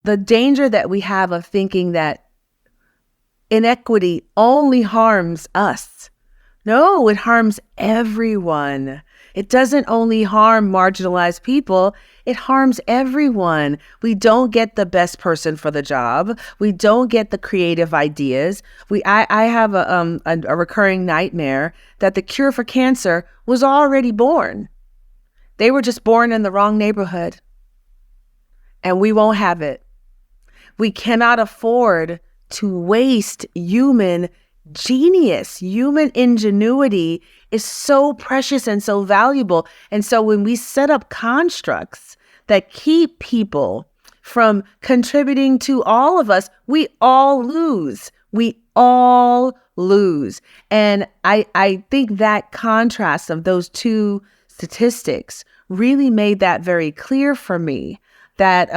the danger that we have of thinking that inequity only harms us. No, it harms everyone. It doesn't only harm marginalized people, it harms everyone. We don't get the best person for the job. We don't get the creative ideas. I have a recurring nightmare that the cure for cancer was already born. They were just born in the wrong neighborhood. And we won't have it. We cannot afford to waste human genius. Human ingenuity is so precious and so valuable. And so when we set up constructs that keep people from contributing to all of us, we all lose. We all lose. And I think that contrast of those two statistics really made that very clear for me, that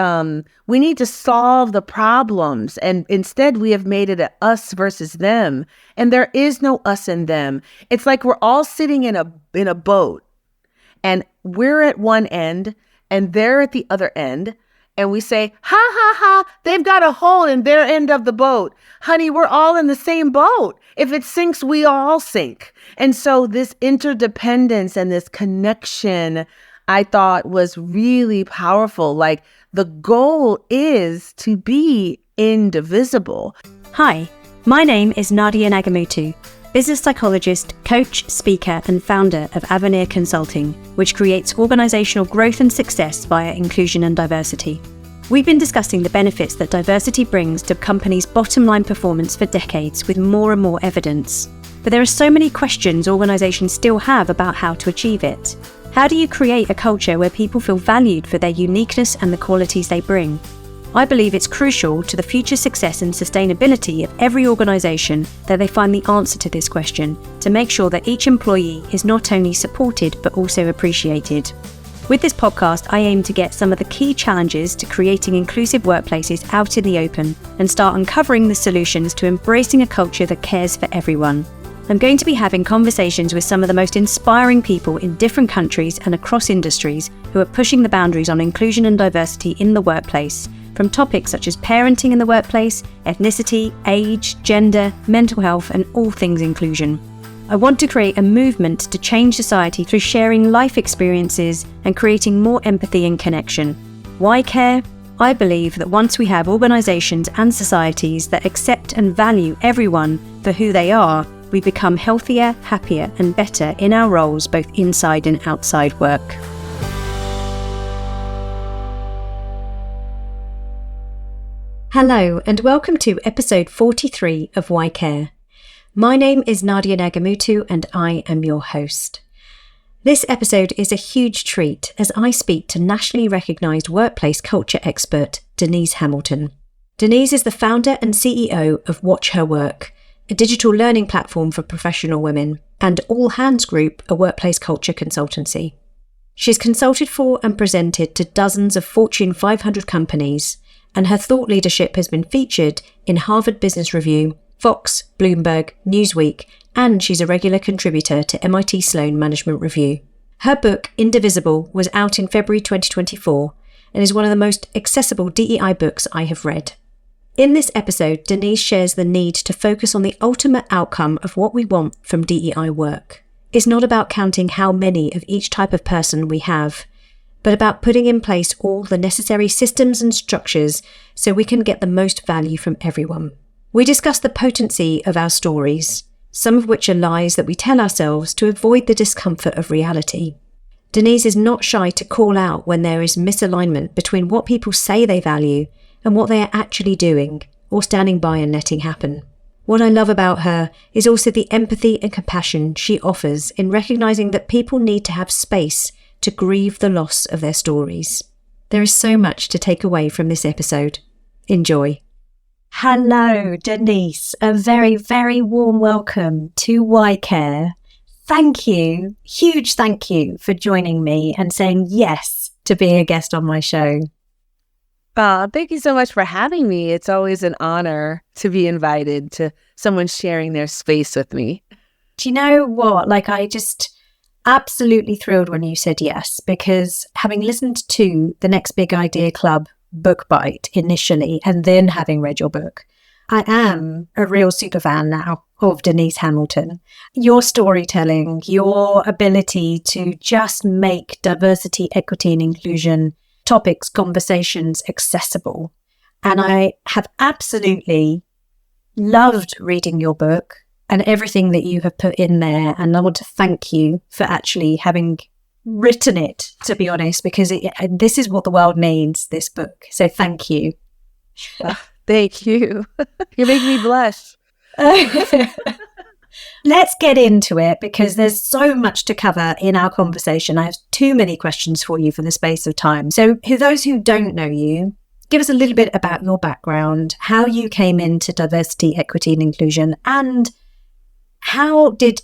we need to solve the problems. And instead, we have made it a us versus them. And there is no us and them. It's like we're all sitting in a boat, and we're at one end and they're at the other end. And we say, ha, ha, ha, they've got a hole in their end of the boat. Honey, we're all in the same boat. If it sinks, we all sink. And so this interdependence and this connection, I thought, was really powerful. Like, the goal is to be indivisible. Hi, my name is Nadia Nagamootoo, business psychologist, coach, speaker, and founder of Avenir Consulting, which creates organizational growth and success via inclusion and diversity. We've been discussing the benefits that diversity brings to companies' bottom line performance for decades with more and more evidence. But there are so many questions organizations still have about how to achieve it. How do you create a culture where people feel valued for their uniqueness and the qualities they bring? I believe it's crucial to the future success and sustainability of every organisation that they find the answer to this question, to make sure that each employee is not only supported but also appreciated. With this podcast, I aim to get some of the key challenges to creating inclusive workplaces out in the open and start uncovering the solutions to embracing a culture that cares for everyone. I'm going to be having conversations with some of the most inspiring people in different countries and across industries who are pushing the boundaries on inclusion and diversity in the workplace, from topics such as parenting in the workplace, ethnicity, age, gender, mental health, and all things inclusion. I want to create a movement to change society through sharing life experiences and creating more empathy and connection. Why care? I believe that once we have organisations and societies that accept and value everyone for who they are, we become healthier, happier, and better in our roles both inside and outside work. Hello, and welcome to episode 43 of Why Care. My name is Nadia Nagamootoo, and I am your host. This episode is a huge treat as I speak to nationally recognised workplace culture expert Denise Hamilton. Denise is the founder and CEO of Watch Her Work, a digital learning platform for professional women, and All Hands Group, a workplace culture consultancy. She's consulted for and presented to dozens of Fortune 500 companies, and her thought leadership has been featured in Harvard Business Review, Fox, Bloomberg, Newsweek, and she's a regular contributor to MIT Sloan Management Review. Her book, Indivisible, was out in February 2024 and is one of the most accessible DEI books I have read. In this episode, Denise shares the need to focus on the ultimate outcome of what we want from DEI work. It's not about counting how many of each type of person we have, but about putting in place all the necessary systems and structures so we can get the most value from everyone. We discuss the potency of our stories, some of which are lies that we tell ourselves to avoid the discomfort of reality. Denise is not shy to call out when there is misalignment between what people say they value and what they are actually doing or standing by and letting happen. What I love about her is also the empathy and compassion she offers in recognizing that people need to have space to grieve the loss of their stories. There is so much to take away from this episode. Enjoy. Hello, Denise. A very, very warm welcome to Why Care. Thank you, huge thank you for joining me and saying yes to being a guest on my show. Thank you so much for having me. It's always an honor to be invited to someone sharing their space with me. Do you know what? I just absolutely thrilled when you said yes, because having listened to the Next Big Idea Club book bite initially and then having read your book, I am a real super fan now of Denise Hamilton. Your storytelling, your ability to just make diversity, equity, and inclusion topics, conversations accessible. And I have absolutely loved reading your book and everything that you have put in there. And I want to thank you for actually having written it, to be honest, because this is what the world needs, this book. So thank you. Thank you. You make me blush. Let's get into it because there's so much to cover in our conversation. I have too many questions for you for the space of time. So for those who don't know you, give us a little bit about your background, how you came into diversity, equity, and inclusion, and how did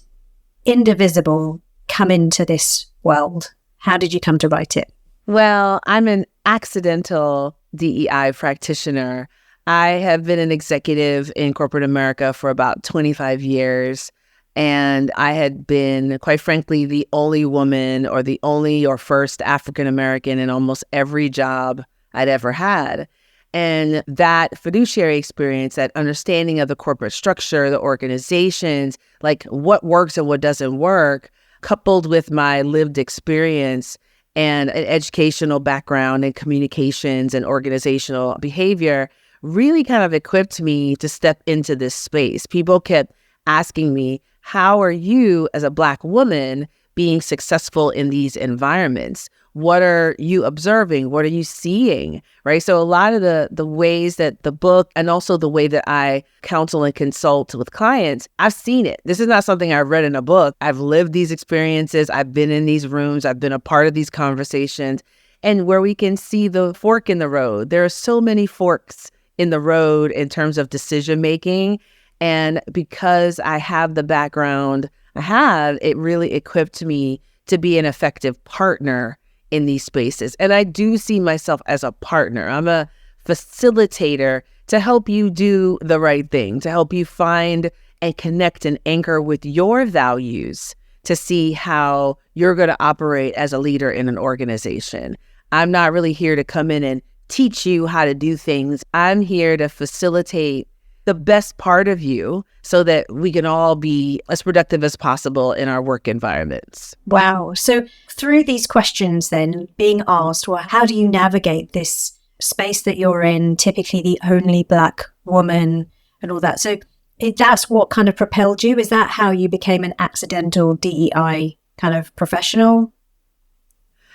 Indivisible come into this world? How did you come to write it? Well, I'm an accidental DEI practitioner. I have been an executive in corporate America for about 25 years. And I had been, quite frankly, the only woman or the only or first African-American in almost every job I'd ever had. And that fiduciary experience, that understanding of the corporate structure, the organizations, like what works and what doesn't work, coupled with my lived experience and an educational background in communications and organizational behavior, really kind of equipped me to step into this space. People kept asking me, how are you as a Black woman being successful in these environments? What are you observing? What are you seeing? Right? So a lot of the ways that the book and also the way that I counsel and consult with clients, I've seen it. This is not something I read in a book. I've lived these experiences. I've been in these rooms. I've been a part of these conversations, and where we can see the fork in the road. There are so many forks in the road in terms of decision making. And because I have the background I have, it really equipped me to be an effective partner in these spaces. And I do see myself as a partner. I'm a facilitator to help you do the right thing, to help you find and connect and anchor with your values to see how you're going to operate as a leader in an organization. I'm not really here to come in and teach you how to do things. I'm here to facilitate the best part of you so that we can all be as productive as possible in our work environments. Wow. So through these questions then being asked, well, how do you navigate this space that you're in, typically the only Black woman and all that? So that's what kind of propelled you? Is that how you became an accidental DEI kind of professional?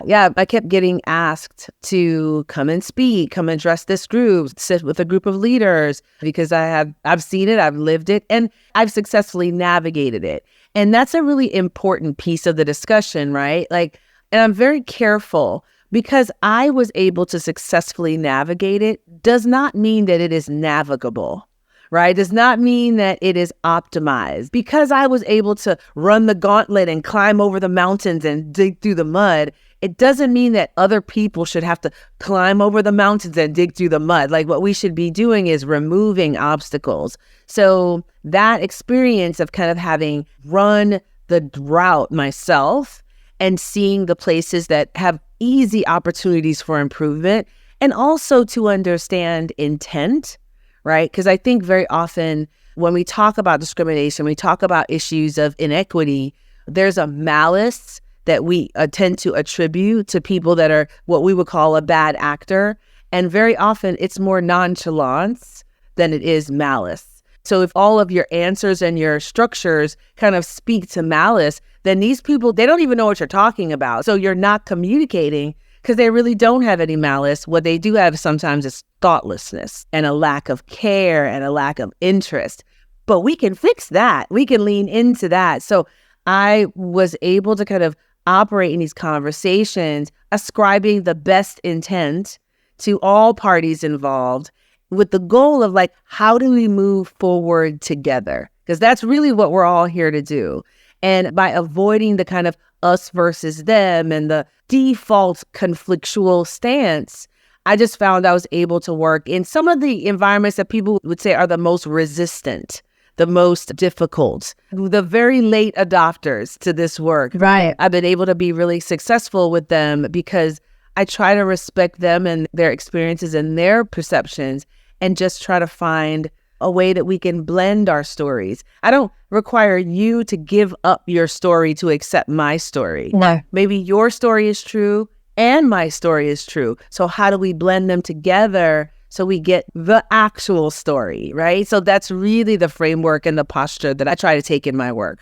Yeah, I kept getting asked to come and speak, come and address this group, sit with a group of leaders, because I've seen it, I've lived it, and I've successfully navigated it. And that's a really important piece of the discussion, right? And I'm very careful because I was able to successfully navigate it does not mean that it is navigable. Right? Does not mean that it is optimized. Because I was able to run the gauntlet and climb over the mountains and dig through the mud, it doesn't mean that other people should have to climb over the mountains and dig through the mud. What we should be doing is removing obstacles. So that experience of kind of having run the route myself and seeing the places that have easy opportunities for improvement, and also to understand intent, right? Because I think very often when we talk about discrimination, we talk about issues of inequity, there's a malice that we tend to attribute to people that are what we would call a bad actor. And very often it's more nonchalance than it is malice. So if all of your answers and your structures kind of speak to malice, then these people, they don't even know what you're talking about. So you're not communicating because they really don't have any malice. What they do have sometimes is thoughtlessness and a lack of care and a lack of interest. But we can fix that. We can lean into that. So I was able to kind of operate in these conversations, ascribing the best intent to all parties involved with the goal of how do we move forward together? Because that's really what we're all here to do. And by avoiding the kind of us versus them and the default conflictual stance, I just found I was able to work in some of the environments that people would say are the most resistant, the most difficult, the very late adopters to this work. Right. I've been able to be really successful with them because I try to respect them and their experiences and their perceptions and just try to find a way that we can blend our stories. I don't require you to give up your story to accept my story. No. Maybe your story is true and my story is true. So how do we blend them together so we get the actual story, right? So that's really the framework and the posture that I try to take in my work.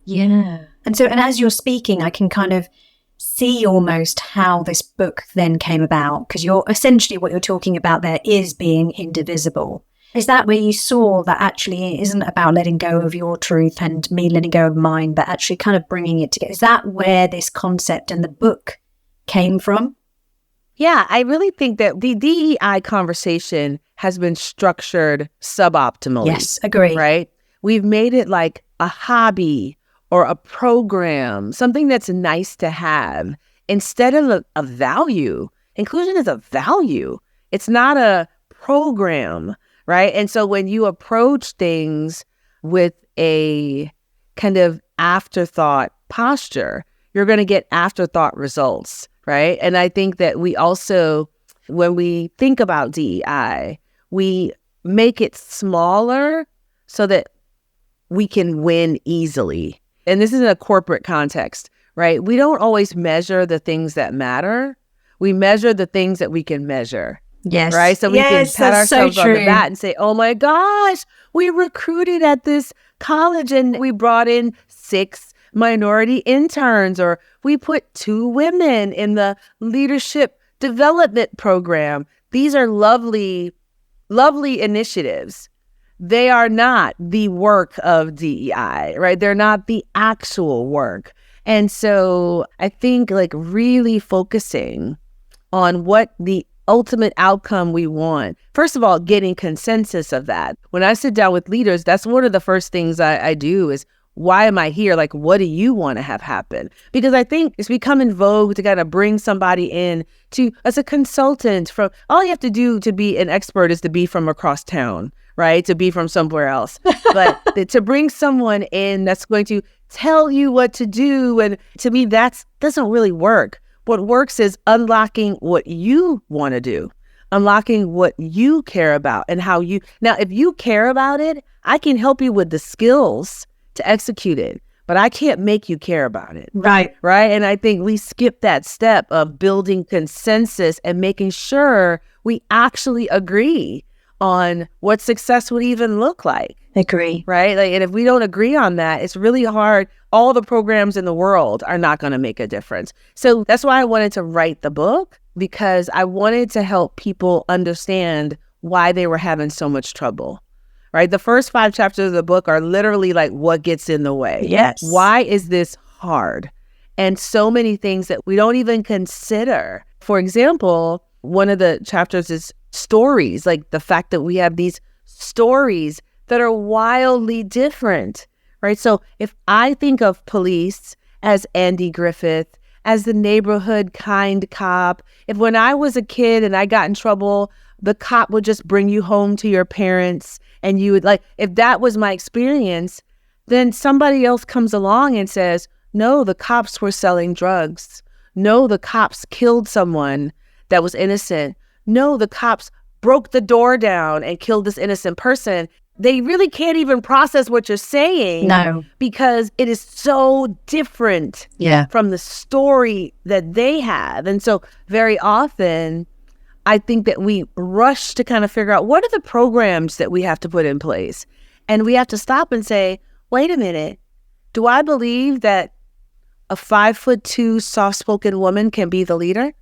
Yeah. And as you're speaking, I can kind of see almost how this book then came about, because you're essentially what you're talking about there is being indivisible. Is that where you saw that actually it isn't about letting go of your truth and me letting go of mine, but actually kind of bringing it together? Is that where this concept and the book came from? Yeah, I really think that the DEI conversation has been structured suboptimally. Yes, agree. Right? We've made it like a hobby or a program, something that's nice to have, instead of a value. Inclusion is a value. It's not a program, right? And so when you approach things with a kind of afterthought posture, you're going to get afterthought results, right? And I think that we also, when we think about DEI, we make it smaller so that we can win easily. And this is in a corporate context, right? We don't always measure the things that matter. We measure the things that we can measure. Yes. Right? So we can pat ourselves so on the back and say, oh my gosh, we recruited at this college and we brought in 6 minority interns, or we put 2 women in the leadership development program. These are lovely, lovely initiatives. They are not the work of DEI, right? They're not the actual work. And so I think like really focusing on what the ultimate outcome we want. First of all, getting consensus of that. When I sit down with leaders, that's one of the first things I do is, why am I here? Like, what do you want to have happen? Because I think it's become in vogue to kind of bring somebody in to, as a consultant, from, all you have to do to be an expert is to be from across town, right? To be from somewhere else. But to bring someone in that's going to tell you what to do, and to me, that doesn't really work. What works is unlocking what you want to do, unlocking what you care about and how you, now, if you care about it, I can help you with the skills to execute it, but I can't make you care about it. Right. Right. And I think we skip that step of building consensus and making sure we actually agree on what success would even look like. Agree. Right. Like, and if we don't agree on that, it's really hard. All the programs in the world are not going to make a difference. So that's why I wanted to write the book, because I wanted to help people understand why they were having so much trouble. Right. The first 5 chapters of the book are literally like, what gets in the way? Yes. Why is this hard? And so many things that we don't even consider. For example, one of the chapters is stories, like the fact that we have these stories that are wildly different, right? So if I think of police as Andy Griffith, as the neighborhood kind cop, if when I was a kid and I got in trouble, the cop would just bring you home to your parents, and you would, like, if that was my experience, then somebody else comes along and says, no, the cops were selling drugs. No, the cops killed someone that was innocent. No, the cops broke the door down and killed this innocent person. They really can't even process what you're saying. No. Because it is so different from the story that they have. And so very often, I think that we rush to kind of figure out, what are the programs that we have to put in place? And we have to stop and say, wait a minute, do I believe that a 5'2" soft-spoken woman can be the leader?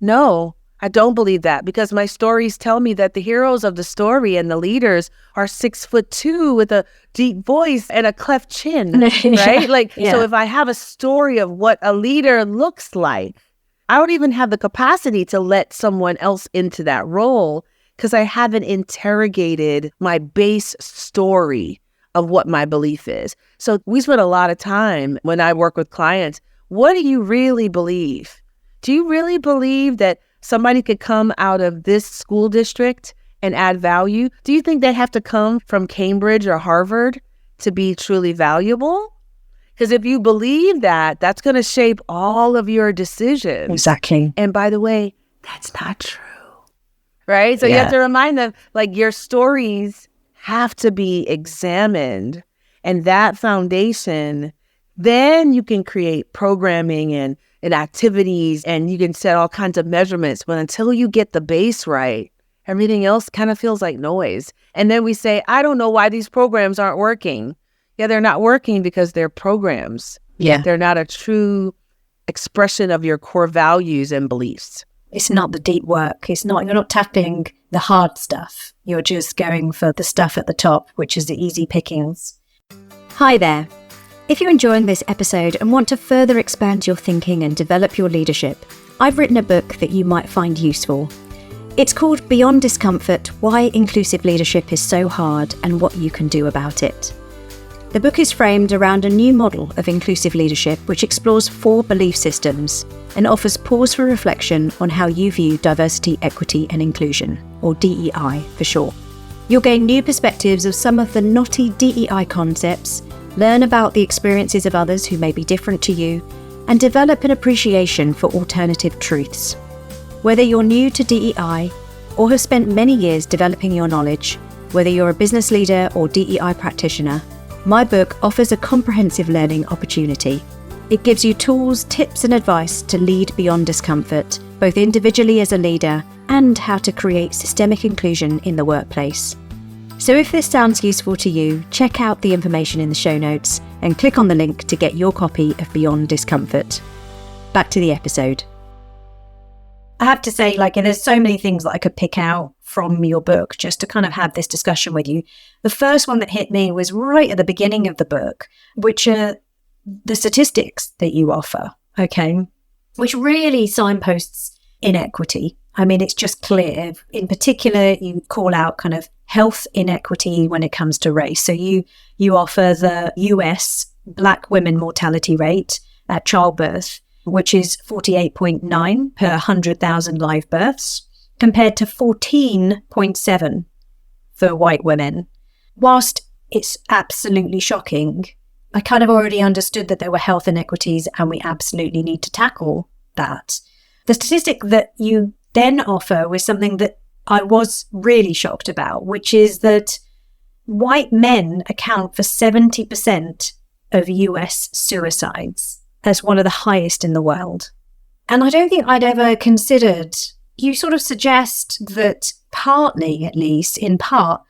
No, I don't believe that, because my stories tell me that the heroes of the story and the leaders are 6'2" with a deep voice and a cleft chin, right? So if I have a story of what a leader looks like, I don't even have the capacity to let someone else into that role, because I haven't interrogated my base story of what my belief is. So we spend a lot of time when I work with clients. What do you really believe? Do you really believe that somebody could come out of this school district and add value? Do you think they have to come from Cambridge or Harvard to be truly valuable? Because if you believe that, that's going to shape all of your decisions. Exactly. And by the way, that's not true. Right? So you have to remind them, like, your stories have to be examined. And that foundation, then you can create programming and activities, and you can set all kinds of measurements. But until you get the base right, everything else kind of feels like noise. And then we say, I don't know why these programs aren't working. Yeah, they're not working because they're programs. Yeah. They're not a true expression of your core values and beliefs. It's not the deep work. You're not tackling the hard stuff. You're just going for the stuff at the top, which is the easy pickings. Hi there. If you're enjoying this episode and want to further expand your thinking and develop your leadership, I've written a book that you might find useful. It's called Beyond Discomfort: Why Inclusive Leadership is So Hard and What You Can Do About It. The book is framed around a new model of inclusive leadership which explores 4 belief systems and offers pause for reflection on how you view diversity, equity and inclusion, or DEI for short. You'll gain new perspectives of some of the knotty DEI concepts, learn about the experiences of others who may be different to you, and develop an appreciation for alternative truths. Whether you're new to DEI or have spent many years developing your knowledge, whether you're a business leader or DEI practitioner, my book offers a comprehensive learning opportunity. It gives you tools, tips and advice to lead beyond discomfort, both individually as a leader and how to create systemic inclusion in the workplace. So if this sounds useful to you, check out the information in the show notes and click on the link to get your copy of Beyond Discomfort. Back to the episode. I have to say, there's so many things that I could pick out from your book just to kind of have this discussion with you. The first one that hit me was right at the beginning of the book, which are the statistics that you offer, okay, which really signposts inequity. I mean, it's just clear. In particular, you call out kind of health inequity when it comes to race. So you offer the US Black women mortality rate at childbirth, which is 48.9 per 100,000 live births, compared to 14.7 for white women. Whilst it's absolutely shocking, I kind of already understood that there were health inequities and we absolutely need to tackle that. The statistic that you then offer was something that I was really shocked about, which is that white men account for 70% of US suicides. As one of the highest in the world. And I don't think I'd ever considered, you sort of suggest that partly, at least in part,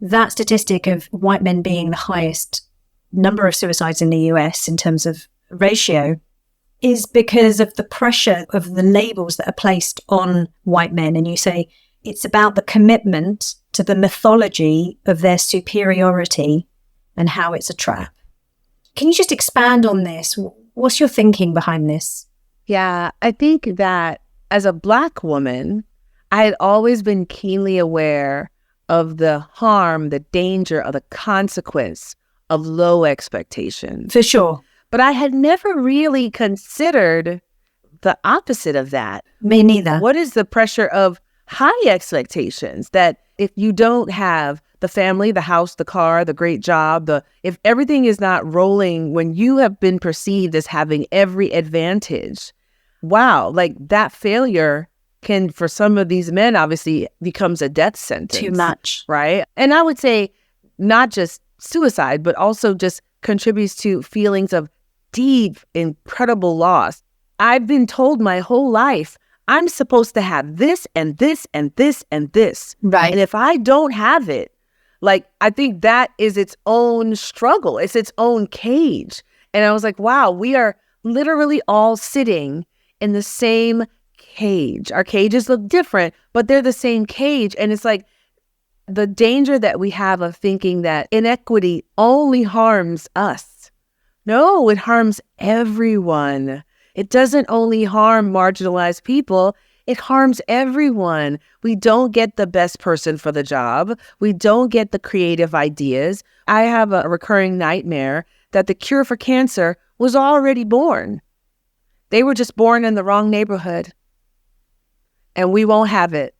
that statistic of white men being the highest number of suicides in the US in terms of ratio is because of the pressure of the labels that are placed on white men. And you say it's about the commitment to the mythology of their superiority and how it's a trap. Can you just expand on this? What's your thinking behind this? Yeah, I think that as a Black woman, I had always been keenly aware of the harm, the danger, or the consequence of low expectations. For sure. But I had never really considered the opposite of that. Me neither. What is the pressure of high expectations that if you don't have the family, the house, the car, the great job, if everything is not rolling when you have been perceived as having every advantage, wow, that failure can, for some of these men, obviously becomes a death sentence. Too much. Right? And I would say not just suicide, but also just contributes to feelings of deep, incredible loss. I've been told my whole life, I'm supposed to have this and this and this and this. Right. And if I don't have it, I think that is its own struggle. It's its own cage. And I was like, wow, we are literally all sitting in the same cage. Our cages look different, but they're the same cage. And it's like the danger that we have of thinking that inequity only harms us. No, it harms everyone. It doesn't only harm marginalized people. It harms everyone. We don't get the best person for the job. We don't get the creative ideas. I have a recurring nightmare that the cure for cancer was already born. They were just born in the wrong neighborhood. And we won't have it.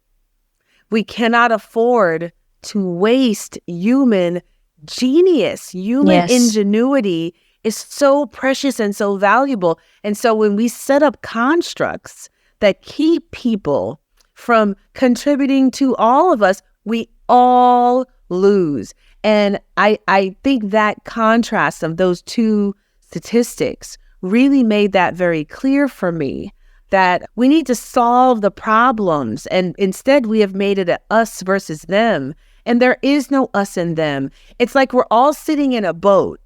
We cannot afford to waste human genius, human ingenuity is so precious and so valuable. And so when we set up constructs that keep people from contributing to all of us, we all lose. And I think that contrast of those two statistics really made that very clear for me, that we need to solve the problems. And instead, we have made it a us versus them. And there is no us and them. It's like we're all sitting in a boat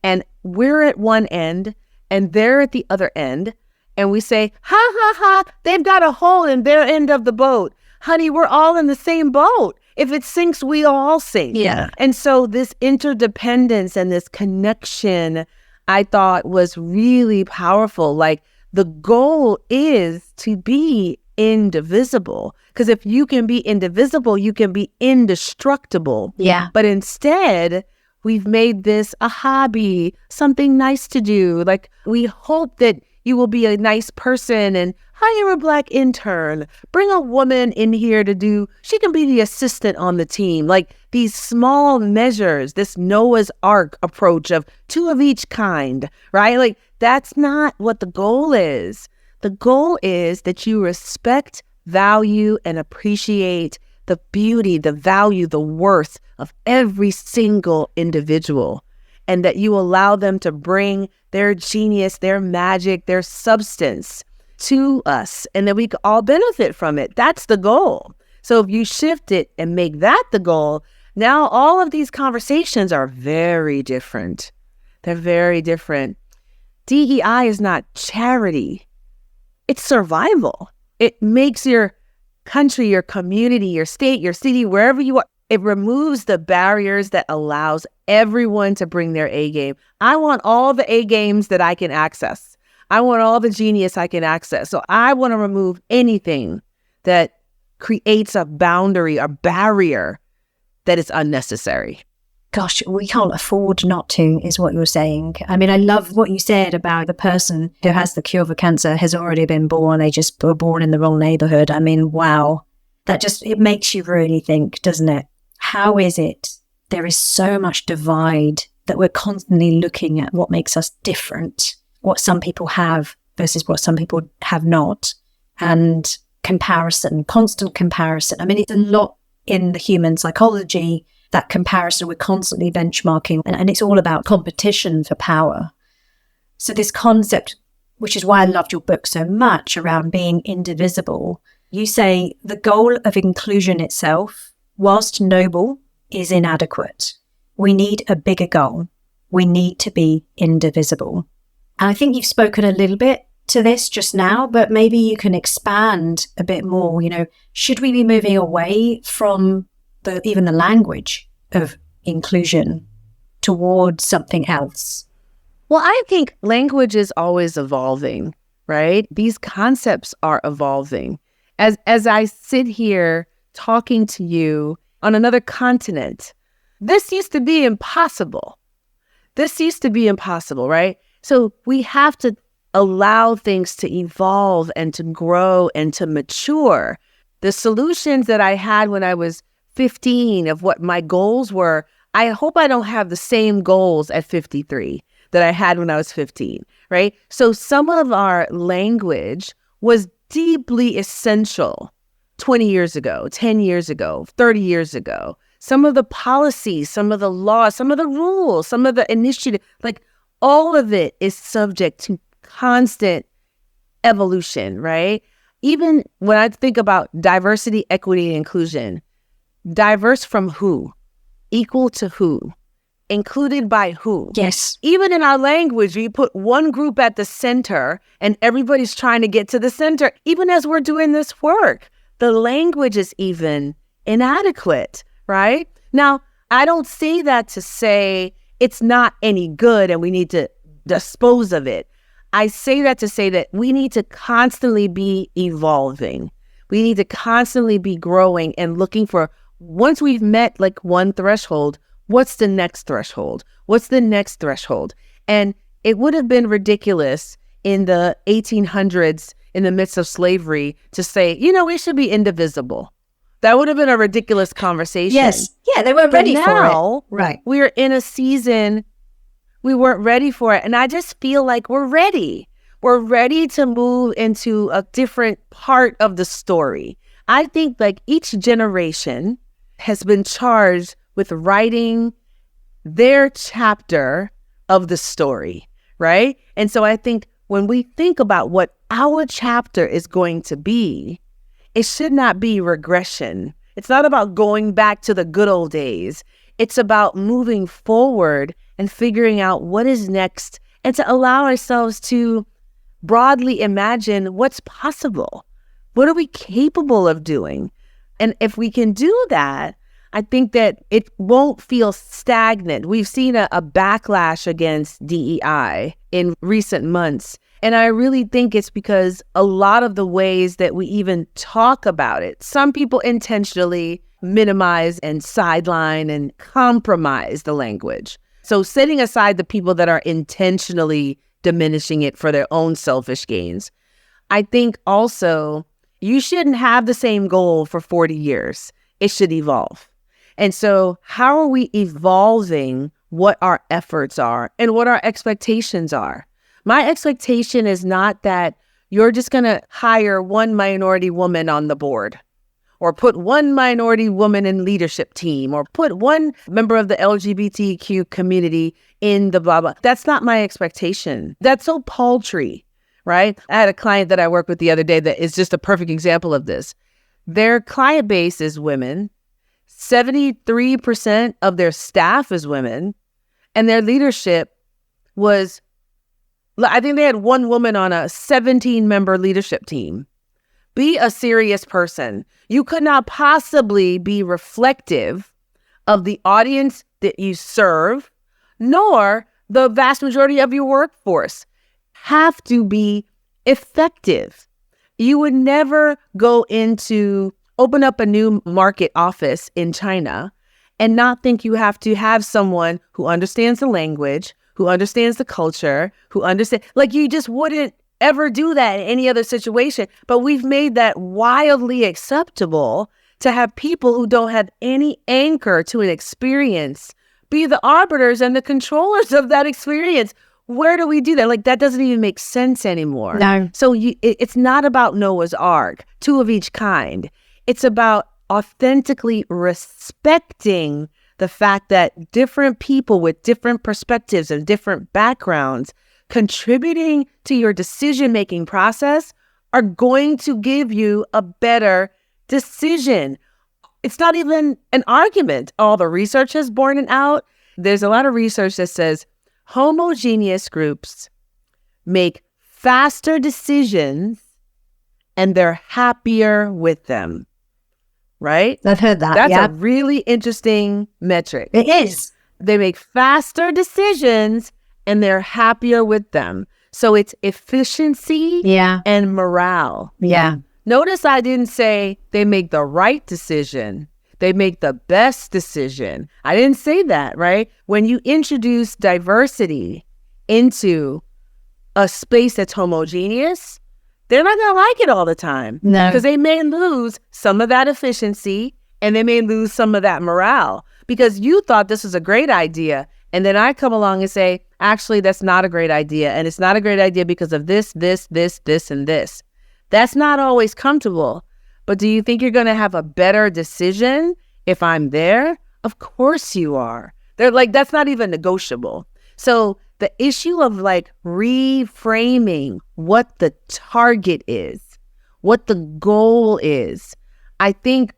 and we're at one end and they're at the other end. And we say, ha, ha, ha, they've got a hole in their end of the boat. Honey, we're all in the same boat. If it sinks, we all sink. Yeah. And so this interdependence and this connection, I thought was really powerful. Like the goal is to be indivisible. Because if you can be indivisible, you can be indestructible. Yeah. But instead, we've made this a hobby, something nice to do. Like we hope that you will be a nice person and hire a Black intern, bring a woman in here to do, she can be the assistant on the team. Like these small measures, this Noah's Ark approach of two of each kind, right? Like that's not what the goal is. The goal is that you respect, value, and appreciate the beauty, the value, the worth of every single individual, and that you allow them to bring their genius, their magic, their substance to us, and that we can all benefit from it. That's the goal. So if you shift it and make that the goal, now all of these conversations are very different. They're very different. DEI is not charity. It's survival. It makes your country, your community, your state, your city, wherever you are, it removes the barriers that allows everyone to bring their A game. I want all the A games that I can access. I want all the genius I can access. So I want to remove anything that creates a boundary, a barrier that is unnecessary. Gosh, we can't afford not to, is what you're saying. I mean, I love what you said about the person who has the cure for cancer has already been born. They just were born in the wrong neighborhood. I mean, wow. It makes you really think, doesn't it? How is it there is so much divide that we're constantly looking at what makes us different, what some people have versus what some people have not, and comparison, constant comparison. I mean, it's a lot in the human psychology, that comparison. We're constantly benchmarking, and it's all about competition for power. So this concept, which is why I loved your book so much, around being indivisible, you say the goal of inclusion itself, whilst noble, is inadequate. We need a bigger goal. We need to be indivisible. And I think you've spoken a little bit to this just now, but maybe you can expand a bit more. You know, should we be moving away from even the language of inclusion towards something else? Well, I think language is always evolving, right? These concepts are evolving. As I sit here talking to you on another continent, this used to be impossible. This used to be impossible, right? So we have to allow things to evolve and to grow and to mature. The solutions that I had when I was 15 of what my goals were, I hope I don't have the same goals at 53 that I had when I was 15, right? So some of our language was deeply essential 20 years ago, 10 years ago, 30 years ago. Some of the policies, some of the laws, some of the rules, some of the initiative, like all of it is subject to constant evolution, right? Even when I think about diversity, equity, and inclusion, diverse from who? Equal to who? Included by who? Yes. Even in our language, you put one group at the center and everybody's trying to get to the center. Even as we're doing this work, the language is even inadequate, right? Now, I don't say that to say it's not any good and we need to dispose of it. I say that to say that we need to constantly be evolving. We need to constantly be growing and looking for, once we've met like one threshold, what's the next threshold? What's the next threshold? And it would have been ridiculous in the 1800s, in the midst of slavery, to say, we should be indivisible. That would have been a ridiculous conversation. Yes. Yeah, they weren't ready for it. Now, right. We're in a season We weren't ready for it. And I just feel like we're ready. We're ready to move into a different part of the story. I think like each generation has been charged with writing their chapter of the story, right? And so I think when we think about what our chapter is going to be, it should not be regression. It's not about going back to the good old days. It's about moving forward and figuring out what is next and to allow ourselves to broadly imagine what's possible. What are we capable of doing? And if we can do that, I think that it won't feel stagnant. We've seen a backlash against DEI in recent months. And I really think it's because a lot of the ways that we even talk about it, some people intentionally minimize and sideline and compromise the language. So setting aside the people that are intentionally diminishing it for their own selfish gains, I think also you shouldn't have the same goal for 40 years. It should evolve. And so how are we evolving what our efforts are and what our expectations are? My expectation is not that you're just going to hire one minority woman on the board or put one minority woman in leadership team or put one member of the LGBTQ community in the blah, blah. That's not my expectation. That's so paltry, right? I had a client that I worked with the other day that is just a perfect example of this. Their client base is women. 73% of their staff is women, and their leadership was, I think they had one woman on a 17-member leadership team. Be a serious person. You could not possibly be reflective of the audience that you serve, nor the vast majority of your workforce. Have to be effective. You would never open up a new market office in China and not think you have to have someone who understands the language, who understands the culture, like you just wouldn't ever do that in any other situation. But we've made that wildly acceptable to have people who don't have any anchor to an experience be the arbiters and the controllers of that experience. Where do we do that? Like, that doesn't even make sense anymore. No. So it's not about Noah's Ark, two of each kind. It's about authentically respecting the fact that different people with different perspectives and different backgrounds contributing to your decision-making process are going to give you a better decision. It's not even an argument. All the research has borne it out. There's a lot of research that says homogeneous groups make faster decisions and they're happier with them. Right? I've heard that. That's a really interesting metric. It is. They make faster decisions and they're happier with them. So it's efficiency and morale. Yeah. Notice I didn't say they make the right decision. They make the best decision. I didn't say that, right? When you introduce diversity into a space that's homogeneous, they're not going to like it all the time. No. Because they may lose some of that efficiency and they may lose some of that morale because you thought this was a great idea. And then I come along and say, actually, that's not a great idea. And it's not a great idea because of this, and this. That's not always comfortable. But do you think you're going to have a better decision if I'm there? Of course you are. They're like, that's not even negotiable. So the issue of like reframing what the target is, what the goal is, I think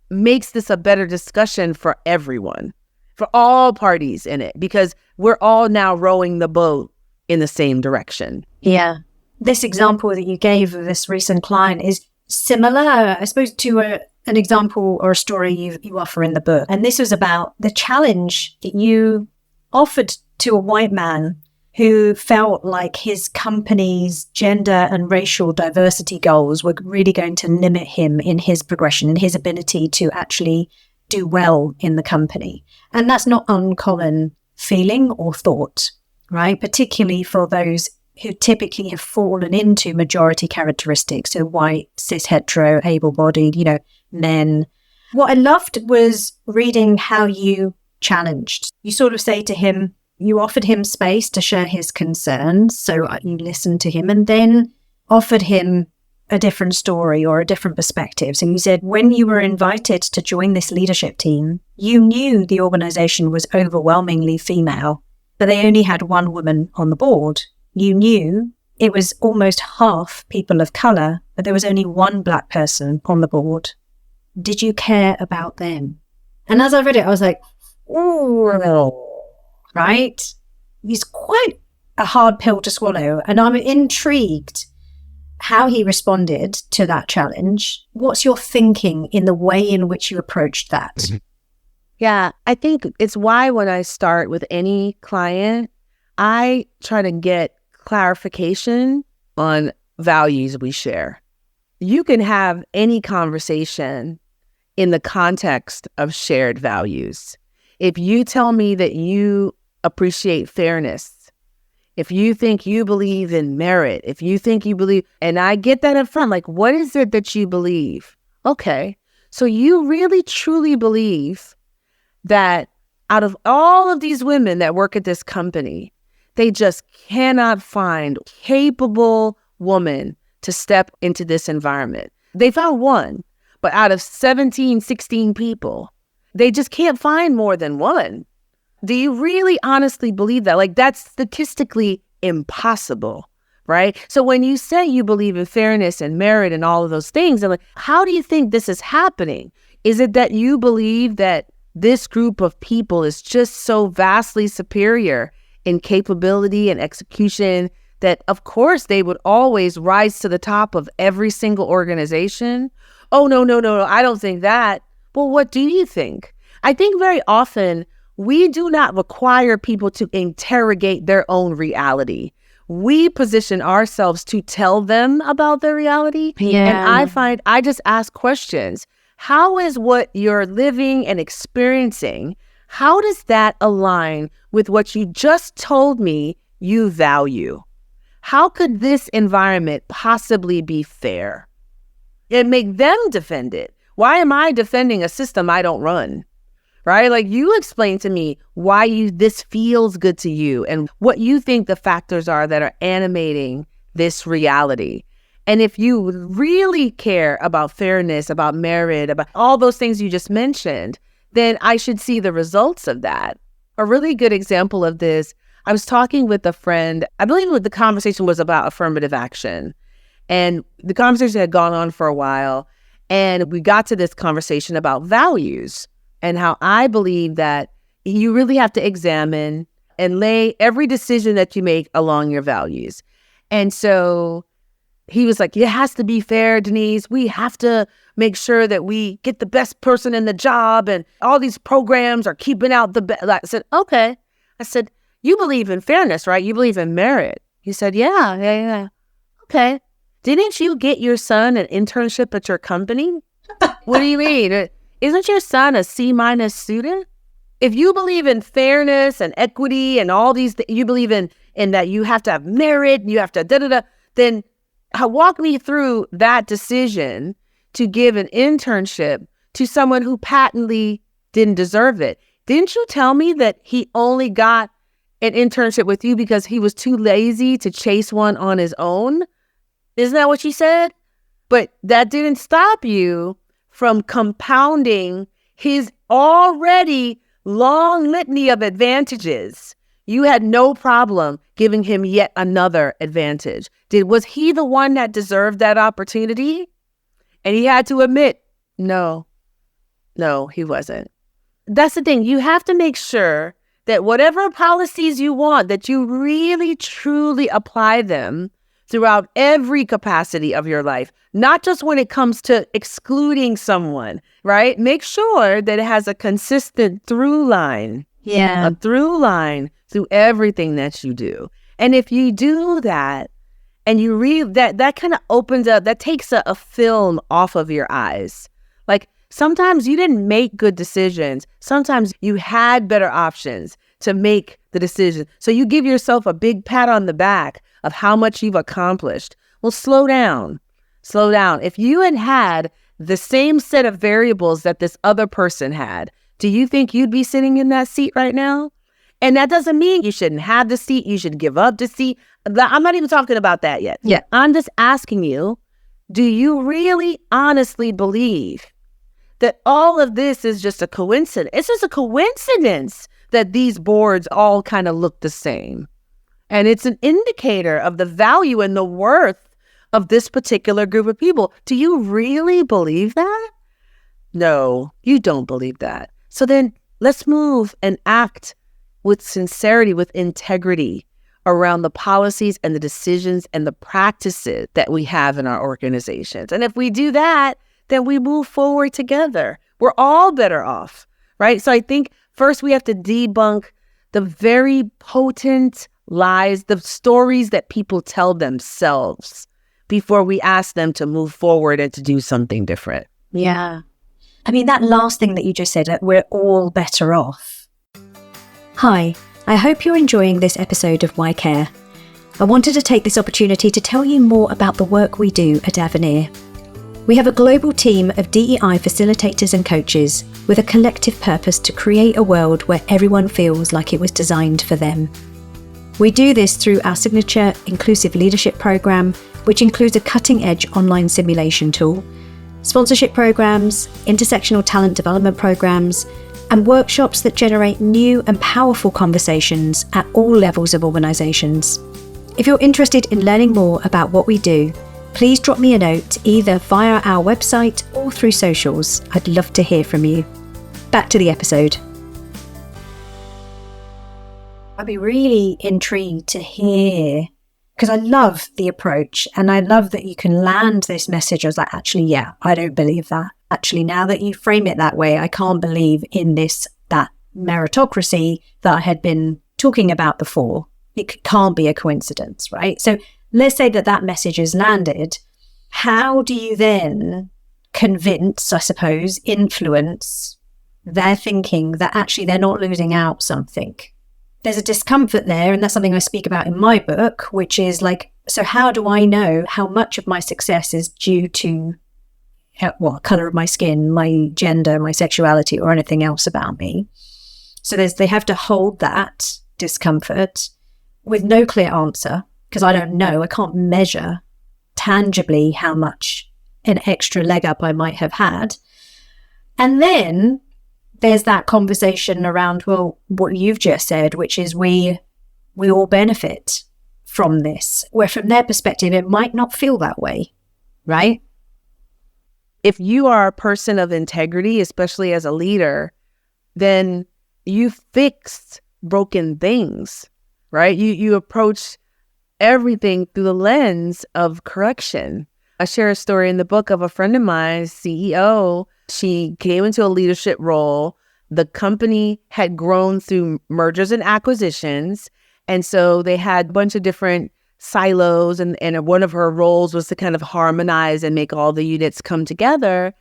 makes this a better discussion for everyone, for all parties in it, because we're all now rowing the boat in the same direction. Yeah. This example that you gave of this recent client is similar, I suppose, to an example or a story you offer in the book. And this was about the challenge that you offered to a white man who felt like his company's gender and racial diversity goals were really going to limit him in his progression and his ability to actually do well in the company. And that's not uncommon feeling or thought, right? Particularly for those who typically have fallen into majority characteristics, so white, cis, hetero, able-bodied, men. What I loved was reading how you challenged. You sort of say to him, You offered him space to share his concerns, so you listened to him, and then offered him a different story or a different perspective. So you said when you were invited to join this leadership team, you knew the organization was overwhelmingly female, but they only had one woman on the board. You knew it was almost half people of color, but there was only one Black person on the board. Did you care about them? And as I read it, I was like, ooh, right? It's quite a hard pill to swallow. And I'm intrigued how he responded to that challenge. What's your thinking in the way in which you approached that? Yeah, I think it's why when I start with any client, I try to get clarification on values we share. You can have any conversation in the context of shared values. If you tell me that you appreciate fairness, if you think you believe in merit, if you think you believe, and I get that up front, like, what is it that you believe? Okay, so you really truly believe that out of all of these women that work at this company, they just cannot find a capable woman to step into this environment. They found one, but out of 17, 16 people, they just can't find more than one. Do you really honestly believe that? Like, that's statistically impossible, right? So when you say you believe in fairness and merit and all of those things, I'm like, how do you think this is happening? Is it that you believe that this group of people is just so vastly superior in capability and execution that, of course, they would always rise to the top of every single organization? Oh, no, I don't think that. Well, what do you think? I think very often we do not require people to interrogate their own reality. We position ourselves to tell them about their reality. Yeah. And I find I just ask questions. How is what you're living and experiencing, how does that align with what you just told me you value? How could this environment possibly be fair? And make them defend it. Why am I defending a system I don't run? Right? Like, you explain to me why this feels good to you and what you think the factors are that are animating this reality. And if you really care about fairness, about merit, about all those things you just mentioned, then I should see the results of that. A really good example of this, I was talking with a friend, I believe the conversation was about affirmative action. And the conversation had gone on for a while. And we got to this conversation about values and how I believe that you really have to examine and lay every decision that you make along your values. And so he was like, it has to be fair, Denise. We have to make sure that we get the best person in the job and all these programs are keeping out the best. I said, okay. I said, you believe in fairness, right? You believe in merit. He said, yeah. Okay. Didn't you get your son an internship at your company? What do you mean? Isn't your son a C- student? If you believe in fairness and equity and all these things, you believe in that you have to have merit, you have to then walk me through that decision to give an internship to someone who patently didn't deserve it. Didn't you tell me that he only got an internship with you because he was too lazy to chase one on his own? Isn't that what you said? But that didn't stop you from compounding his already long litany of advantages. You had no problem giving him yet another advantage. Was he the one that deserved that opportunity? And he had to admit, no, he wasn't. That's the thing. You have to make sure that whatever policies you want, that you really, truly apply them throughout every capacity of your life, not just when it comes to excluding someone, right? Make sure that it has a consistent through line. Yeah. A through line through everything that you do. And if you do that, and you read that kind of opens up, that takes a film off of your eyes. Like, sometimes you didn't make good decisions. Sometimes you had better options to make the decision. So you give yourself a big pat on the back of how much you've accomplished. Well, slow down. If you had the same set of variables that this other person had, do you think you'd be sitting in that seat right now? And that doesn't mean you shouldn't have the seat, you should give up the seat. I'm not even talking about that yet. Yeah. I'm just asking you, do you really honestly believe that all of this is just a coincidence? It's just a coincidence that these boards all kind of look the same. And it's an indicator of the value and the worth of this particular group of people. Do you really believe that? No, you don't believe that. So then let's move and act with sincerity, with integrity around the policies and the decisions and the practices that we have in our organizations. And if we do that, then we move forward together. We're all better off, right? So I think first we have to debunk the very potent lies, the stories that people tell themselves before we ask them to move forward and to do something different. Yeah. I mean, that last thing that you just said, that we're all better off. Hi, I hope you're enjoying this episode of Why Care. I wanted to take this opportunity to tell you more about the work we do at Avenir. We have a global team of DEI facilitators and coaches with a collective purpose to create a world where everyone feels like it was designed for them. We do this through our signature inclusive leadership program, which includes a cutting-edge online simulation tool, sponsorship programs, intersectional talent development programs, and workshops that generate new and powerful conversations at all levels of organisations. If you're interested in learning more about what we do, please drop me a note either via our website or through socials. I'd love to hear from you. Back to the episode. I'd be really intrigued to hear, because I love the approach and I love that you can land this message as like, actually, yeah, I don't believe that. Actually, now that you frame it that way, I can't believe in that meritocracy that I had been talking about before. It can't be a coincidence, right? So let's say that message is landed. How do you then convince, I suppose, influence their thinking that actually they're not losing out something? There's a discomfort there, and that's something I speak about in my book, which is like, so how do I know how much of my success is due to color of my skin, my gender, my sexuality, or anything else about me? So they have to hold that discomfort with no clear answer, because I don't know, I can't measure tangibly how much an extra leg up I might have had. And then there's that conversation around, well, what you've just said, which is we all benefit from this, where from their perspective, it might not feel that way, right? If you are a person of integrity, especially as a leader, then you fix broken things, right? You approach everything through the lens of correction. I share a story in the book of a friend of mine, CEO. She came into a leadership role. The company had grown through mergers and acquisitions. And so they had a bunch of different silos. And one of her roles was to kind of harmonize and make all the units come together.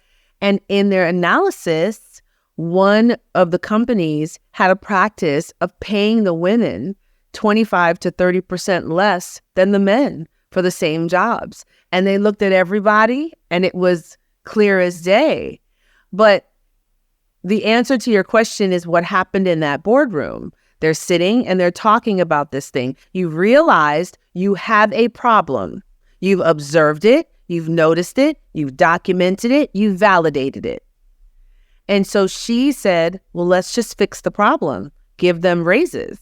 And in their analysis, one of the companies had a practice of paying the women 25 to 30% less than the men for the same jobs. And they looked at everybody and it was clear as day. But the answer to your question is what happened in that boardroom. They're sitting and they're talking about this thing. You've realized you have a problem. You've observed it. You've noticed it. You've documented it. You've validated it. And so she said, well, let's just fix the problem. Give them raises.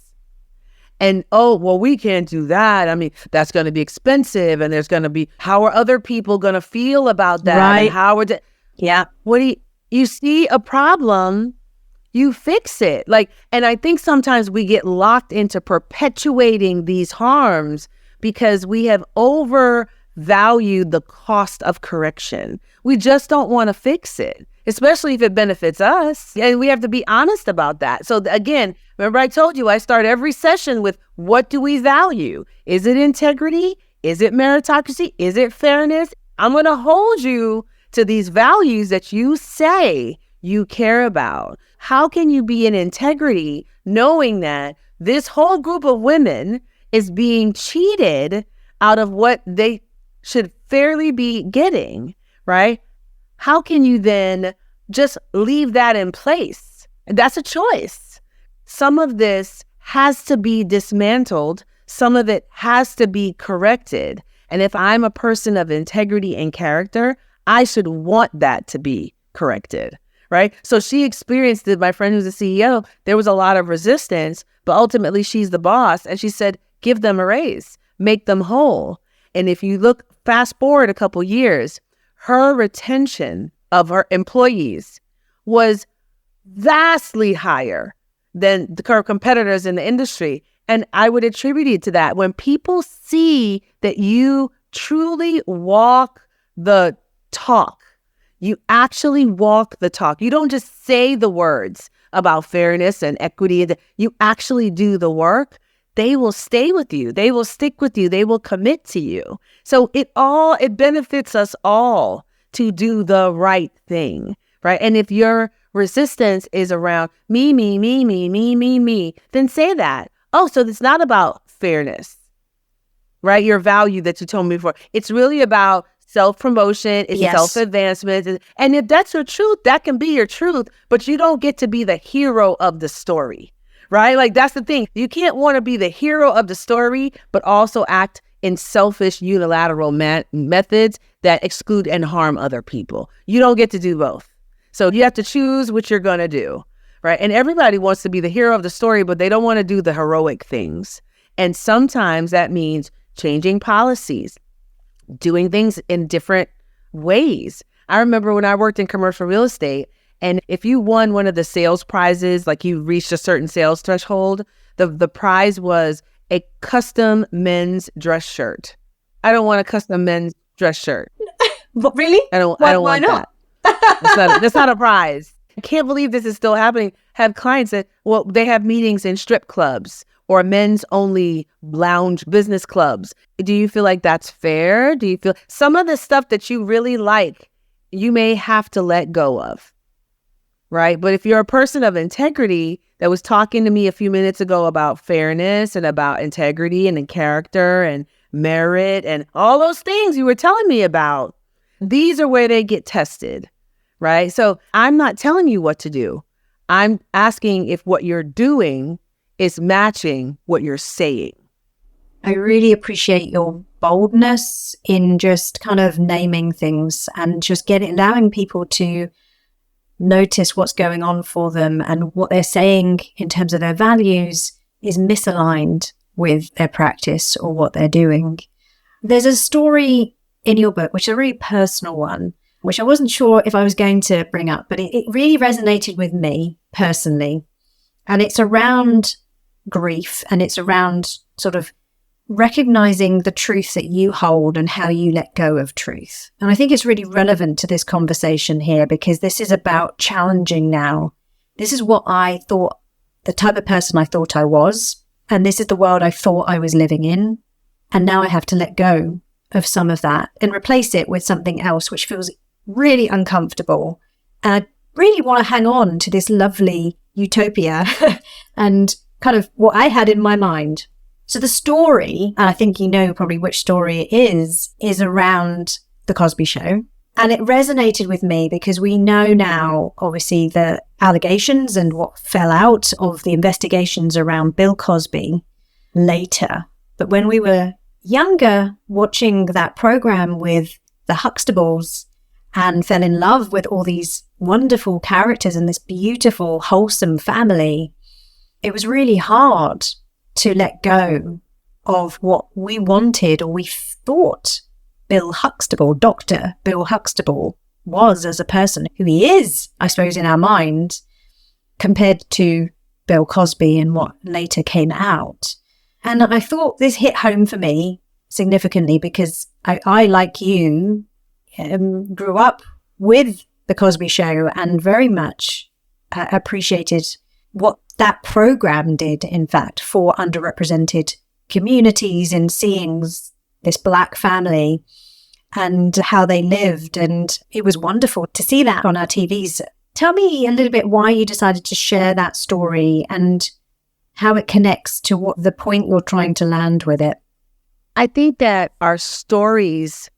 And, oh, well, we can't do that. I mean, that's going to be expensive. And there's going to be, how are other people going to feel about that? Right. And how are yeah. What do you see a problem, you fix it. And I think sometimes we get locked into perpetuating these harms because we have overvalued the cost of correction. We just don't want to fix it, especially if it benefits us. And we have to be honest about that. So again, remember I told you I start every session with, what do we value? Is it integrity? Is it meritocracy? Is it fairness? I'm going to hold you to these values that you say you care about. How can you be in integrity knowing that this whole group of women is being cheated out of what they should fairly be getting, right? How can you then just leave that in place? That's a choice. Some of this has to be dismantled. Some of it has to be corrected. And if I'm a person of integrity and character, I should want that to be corrected, right? So she experienced it. My friend who's a CEO, there was a lot of resistance, but ultimately she's the boss. And she said, give them a raise, make them whole. And if you look fast forward a couple years, her retention of her employees was vastly higher than her competitors in the industry. And I would attribute it to that. When people see that you truly walk the talk, you actually walk the talk. You don't just say the words about fairness and equity. You actually do the work. They will stay with you. They will stick with you. They will commit to you. So it benefits us all to do the right thing, right? And if your resistance is around me, then say that. Oh, so it's not about fairness, right? Your value that you told me before. It's really about self-promotion, it's self-advancement. And if that's your truth, that can be your truth, but you don't get to be the hero of the story, right? Like, that's the thing. You can't want to be the hero of the story, but also act in selfish, unilateral methods that exclude and harm other people. You don't get to do both. So you have to choose what you're going to do, right? And everybody wants to be the hero of the story, but they don't want to do the heroic things. And sometimes that means changing policies, doing things in different ways. I remember when I worked in commercial real estate, and if you won one of the sales prizes, like you reached a certain sales threshold, the prize was a custom men's dress shirt. I don't want a custom men's dress shirt. But really? I don't want that. That's not a prize. I can't believe this is still happening. Have clients that, well, they have meetings in strip clubs or men's only lounge business clubs. Do you feel like that's fair? Do you feel some of the stuff that you really like, you may have to let go of, right? But if you're a person of integrity that was talking to me a few minutes ago about fairness and about integrity and character and merit and all those things you were telling me about, these are where they get tested, right? So I'm not telling you what to do. I'm asking if what you're doing is matching what you're saying. I really appreciate your boldness in just kind of naming things and just allowing people to notice what's going on for them and what they're saying in terms of their values is misaligned with their practice or what they're doing. There's a story in your book, which is a really personal one, which I wasn't sure if I was going to bring up, but it really resonated with me personally. And it's around grief, and it's around sort of recognizing the truth that you hold and how you let go of truth. And I think it's really relevant to this conversation here, because this is about challenging now. This is what I thought, the type of person I thought I was, and this is the world I thought I was living in. And now I have to let go of some of that and replace it with something else, which feels really uncomfortable. And I really want to hang on to this lovely utopia and kind of what I had in my mind. So the story, and I think you know probably which story it is around The Cosby Show. And it resonated with me because we know now, obviously, the allegations and what fell out of the investigations around Bill Cosby later. But when we were younger, watching that program with the Huxtables and fell in love with all these wonderful characters and this beautiful, wholesome family, it was really hard to let go of what we wanted or we thought Bill Huxtable, Dr. Bill Huxtable, was as a person, who he is, I suppose, in our mind, compared to Bill Cosby and what later came out. And I thought this hit home for me significantly because I like you, grew up with The Cosby Show and very much appreciated what that program did, in fact, for underrepresented communities and seeing this Black family and how they lived. And it was wonderful to see that on our TVs. Tell me a little bit why you decided to share that story and how it connects to what the point you're trying to land with it. I think that our stories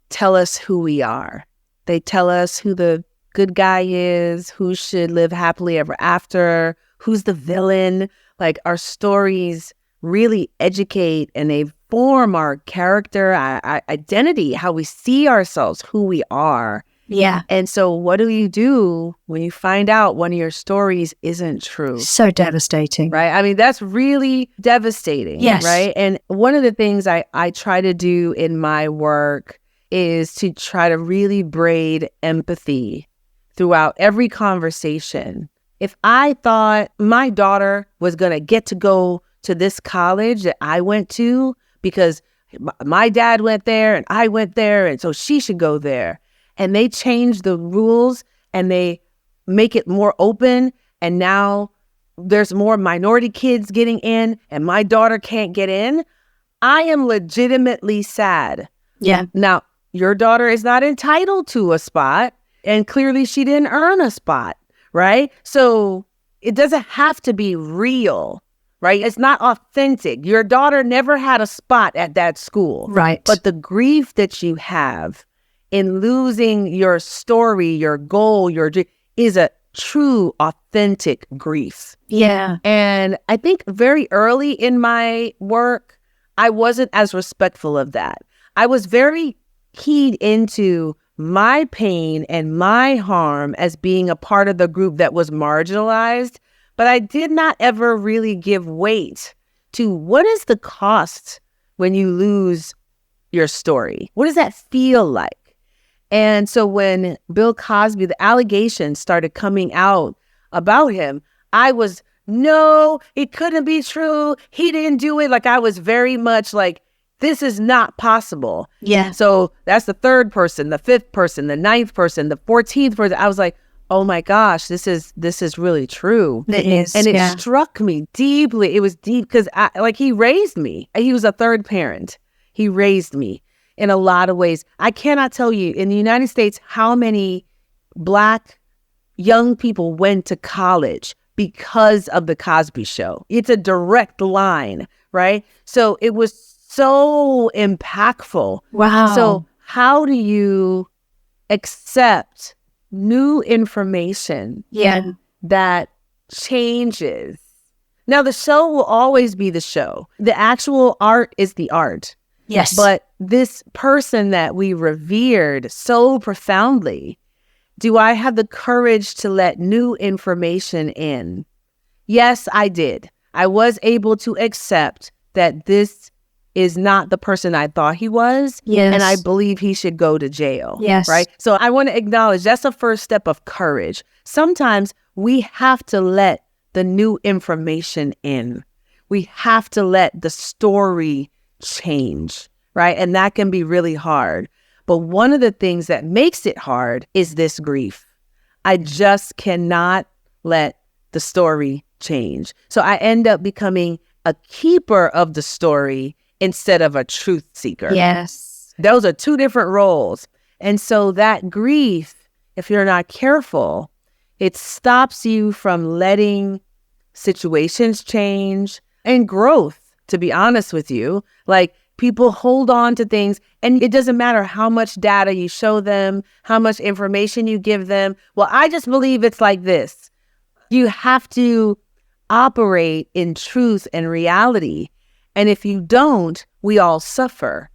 tell us who we are. They tell us who the good guy is, who should live happily ever after, who's the villain. Like our stories really educate and they form our character, our identity, how we see ourselves, who we are. Yeah. And so what do you do when you find out one of your stories isn't true? So devastating. Right? I mean, that's really devastating. Yes. Right? And one of the things I try to do in my work is to try to really braid empathy throughout every conversation. If I thought my daughter was going to get to go to this college that I went to because my dad went there and I went there, and so she should go there, and they change the rules and they make it more open, and now there's more minority kids getting in and my daughter can't get in, I am legitimately sad. Yeah. Now, your daughter is not entitled to a spot, and clearly she didn't earn a spot, right? So it doesn't have to be real, right? It's not authentic. Your daughter never had a spot at that school. Right. But the grief that you have in losing your story, your goal, your dream is a true, authentic grief. Yeah. And I think very early in my work, I wasn't as respectful of that. I was very keyed into my pain and my harm as being a part of the group that was marginalized, but I did not ever really give weight to what is the cost when you lose your story? What does that feel like? And so when Bill Cosby, the allegations started coming out about him, I was, no, it couldn't be true. He didn't do it. Like I was very much like, this is not possible. Yeah. So that's the third person, the fifth person, the ninth person, the 14th person. I was like, oh my gosh, this is really true. It is. And it struck me deeply. It was deep because he raised me. He was a third parent. He raised me in a lot of ways. I cannot tell you in the United States how many Black young people went to college because of the Cosby Show. It's a direct line, right? So it was so impactful. Wow. So how do you accept new information that changes? Now, the show will always be the show. The actual art is the art. Yes. But this person that we revered so profoundly, do I have the courage to let new information in? Yes, I did. I was able to accept that this is not the person I thought he was. Yes. And I believe he should go to jail. Yes. Right? So I want to acknowledge that's the first step of courage. Sometimes we have to let the new information in. We have to let the story change, right? And that can be really hard. But one of the things that makes it hard is this grief. I just cannot let the story change. So I end up becoming a keeper of the story instead of a truth seeker. Yes. Those are two different roles. And so that grief, if you're not careful, it stops you from letting situations change and growth, to be honest with you. Like people hold on to things and it doesn't matter how much data you show them, how much information you give them. Well, I just believe it's like this. You have to operate in truth and reality. And if you don't, we all suffer.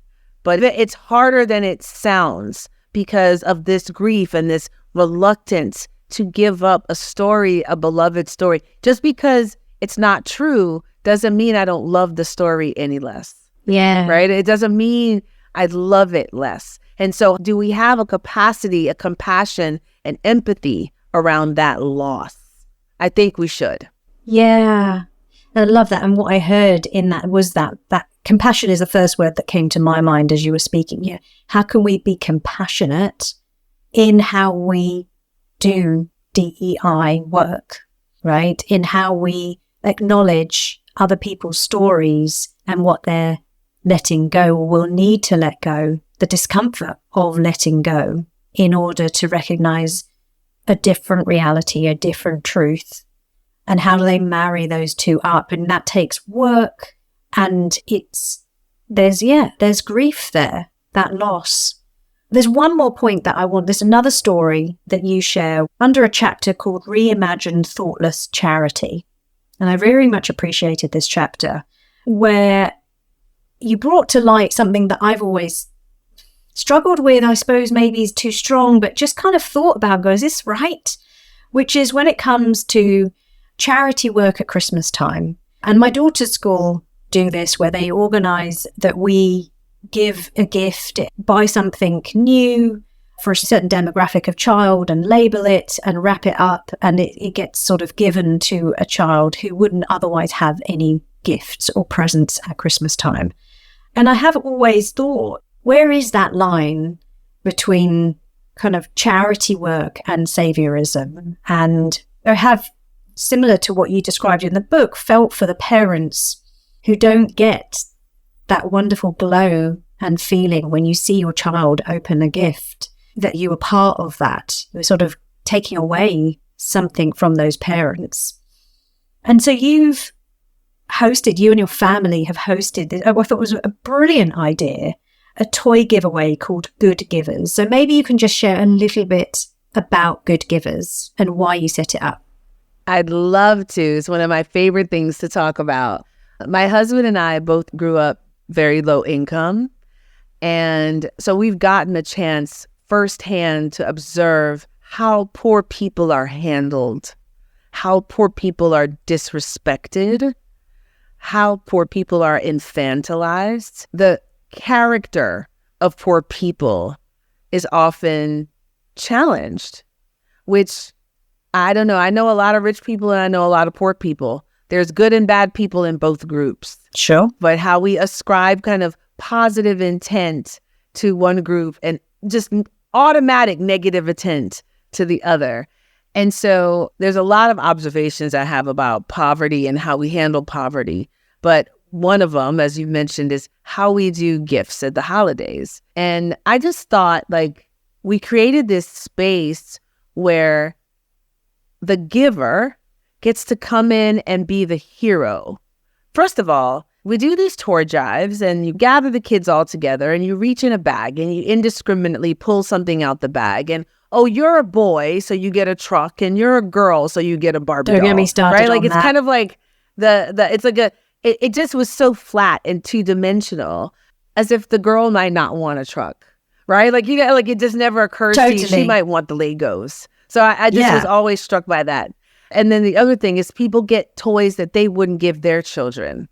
But it's harder than it sounds because of this grief and this reluctance to give up a story, a beloved story. Just because it's not true doesn't mean I don't love the story any less. Yeah. Right? It doesn't mean I love it less. And so do we have a capacity, a compassion, and empathy around that loss? I think we should. Yeah. I love that. And what I heard in that was that compassion is the first word that came to my mind as you were speaking here. How can we be compassionate in how we do DEI work, right? In how we acknowledge other people's stories and what they're letting go or will need to let go, the discomfort of letting go in order to recognize a different reality, a different truth. And how do they marry those two up? And that takes work. And there's grief there, that loss. There's one more point that there's another story that you share under a chapter called Reimagined Thoughtless Charity. And I very much appreciated this chapter where you brought to light something that I've always struggled with, I suppose maybe is too strong, but just kind of thought about, is this right? Which is when it comes to charity work at Christmas time. And my daughter's school do this, where they organise that we give a gift, buy something new for a certain demographic of child and label it and wrap it up, and it gets sort of given to a child who wouldn't otherwise have any gifts or presents at Christmas time. And I have always thought, where is that line between kind of charity work and saviorism? And I have, similar to what you described in the book, felt for the parents who don't get that wonderful glow and feeling when you see your child open a gift, that you were part of that. You're sort of taking away something from those parents. And so you and your family have hosted this, I thought it was a brilliant idea, a toy giveaway called Good Givers. So maybe you can just share a little bit about Good Givers and why you set it up. I'd love to. It's one of my favorite things to talk about. My husband and I both grew up very low income. And so we've gotten a chance firsthand to observe how poor people are handled, how poor people are disrespected, how poor people are infantilized. The character of poor people is often challenged, which I don't know. I know a lot of rich people and I know a lot of poor people. There's good and bad people in both groups. Sure. But how we ascribe kind of positive intent to one group and just automatic negative intent to the other. And so there's a lot of observations I have about poverty and how we handle poverty. But one of them, as you mentioned, is how we do gifts at the holidays. And I just thought, we created this space where the giver gets to come in and be the hero. First of all, we do these toy drives and you gather the kids all together and you reach in a bag and you indiscriminately pull something out the bag. And, oh, you're a boy, so you get a truck, and you're a girl, so you get a Barbie doll. Don't get me started right? on It's that. kind of like it just was so flat and two-dimensional, as if the girl might not want a truck, right? It just never occurs to you she might want the Legos. So I just was always struck by that. And then the other thing is people get toys that they wouldn't give their children.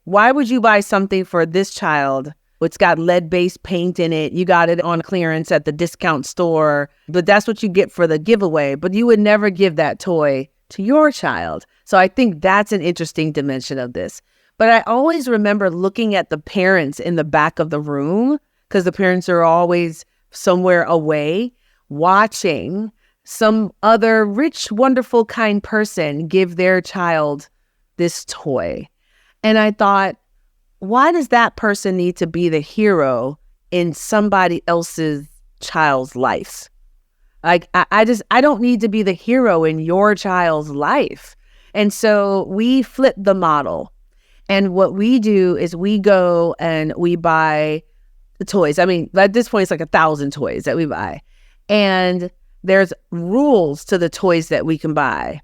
Why would you buy something for this child? It's got lead-based paint in it. You got it on clearance at the discount store, but that's what you get for the giveaway. But you would never give that toy to your child. So I think that's an interesting dimension of this. But I always remember looking at the parents in the back of the room, because the parents are always somewhere away, watching some other rich, wonderful, kind person give their child this toy. And I thought, why does that person need to be the hero in somebody else's child's life? I don't need to be the hero in your child's life. And so we flip the model. And what we do is we go and we buy the toys. I mean, at this point, it's 1,000 toys that we buy. And there's rules to the toys that we can buy.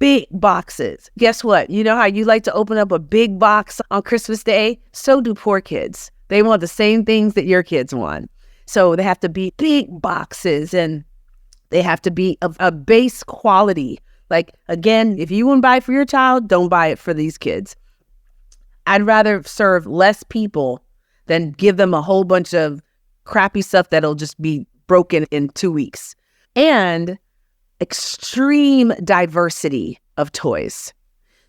Big boxes. Guess what? You know how you like to open up a big box on Christmas Day? So do poor kids. They want the same things that your kids want. So they have to be big boxes and they have to be of a base quality. Again, if you want to buy it for your child, don't buy it for these kids. I'd rather serve less people than give them a whole bunch of crappy stuff that'll just be broken in 2 weeks. And extreme diversity of toys.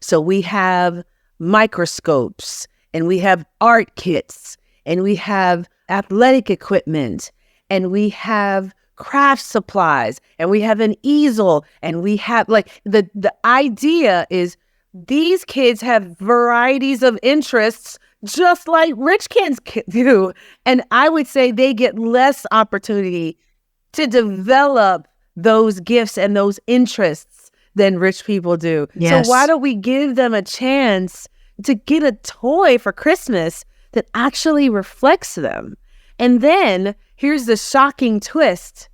So we have microscopes and we have art kits and we have athletic equipment and we have craft supplies and we have an easel and we have the idea is these kids have varieties of interests just like rich kids do. And I would say they get less opportunity to develop those gifts and those interests than rich people do. Yes. So why don't we give them a chance to get a toy for Christmas that actually reflects them? And then here's the shocking twist.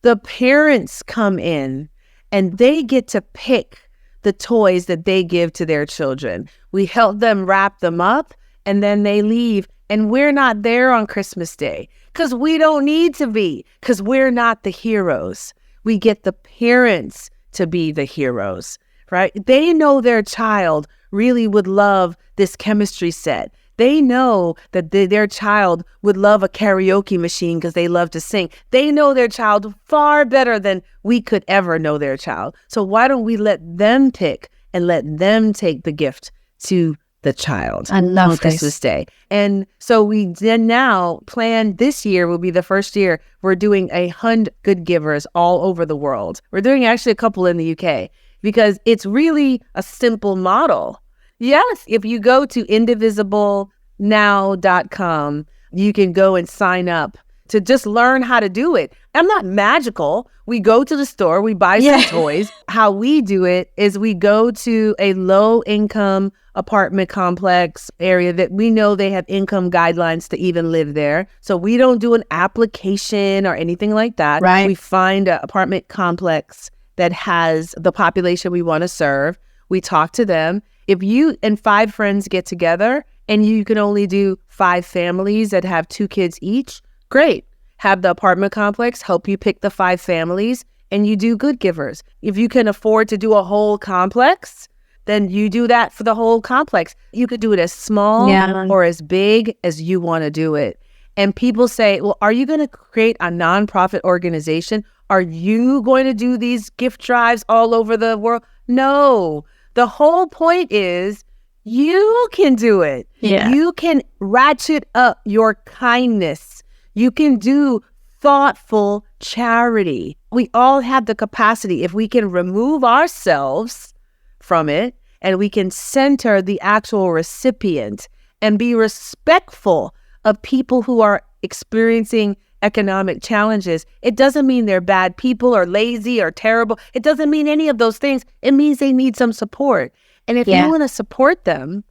The parents come in and they get to pick the toys that they give to their children. We help them wrap them up and then they leave. And we're not there on Christmas Day because we don't need to be, because we're not the heroes. We get the parents to be the heroes, right? They know their child really would love this chemistry set. They know that their child would love a karaoke machine because they love to sing. They know their child far better than we could ever know their child. So why don't we let them pick and let them take the gift to the child I love on Christmas this. Day? And so we then now plan, this year will be the first year we're doing 100 good givers all over the world. We're doing actually a couple in the UK because it's really a simple model. Yes, if you go to indivisiblenowcom, you can go and sign up to just learn how to do it. I'm not magical. We go to the store, we buy some toys. How we do it is we go to a low-income apartment complex area that we know they have income guidelines to even live there. So we don't do an application or anything like that. Right. We find an apartment complex that has the population we want to serve. We talk to them. If you and 5 friends get together and you can only do 5 families that have 2 kids each, great. Have the apartment complex help you pick the 5 families and you do good givers. If you can afford to do a whole complex, then you do that for the whole complex. You could do it as small or as big as you want to do it. And people say, well, are you going to create a nonprofit organization? Are you going to do these gift drives all over the world? No. The whole point is you can do it. Yeah. You can ratchet up your kindness. You can do thoughtful charity. We all have the capacity. If we can remove ourselves from it and we can center the actual recipient and be respectful of people who are experiencing economic challenges, it doesn't mean they're bad people or lazy or terrible. It doesn't mean any of those things. It means they need some support. And if you want to support them,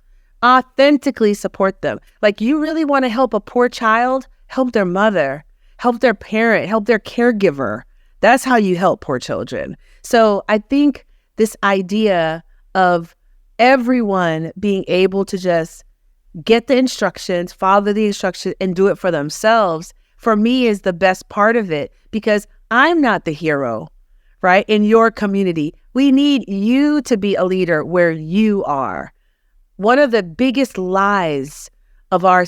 authentically support them. Like you really want to help a poor child, help their mother, help their parent, help their caregiver. That's how you help poor children. So I think this idea of everyone being able to just get the instructions, follow the instructions, and do it for themselves, for me is the best part of it, because I'm not the hero, right? In your community, we need you to be a leader where you are. One of the biggest lies of our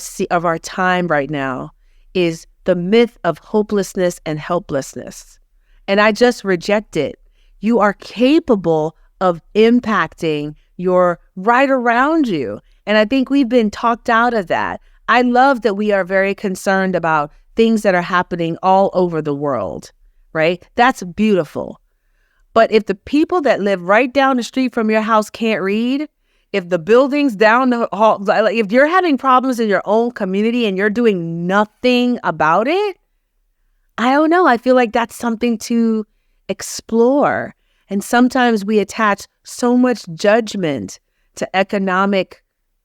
time right now is the myth of hopelessness and helplessness. And I just reject it. You are capable of impacting your right around you. And I think we've been talked out of that. I love that we are very concerned about things that are happening all over the world, right? That's beautiful. But if the people that live right down the street from your house can't read, if the buildings down the hall, if you're having problems in your own community and you're doing nothing about it, I don't know. I feel like that's something to explore. And sometimes we attach so much judgment to economic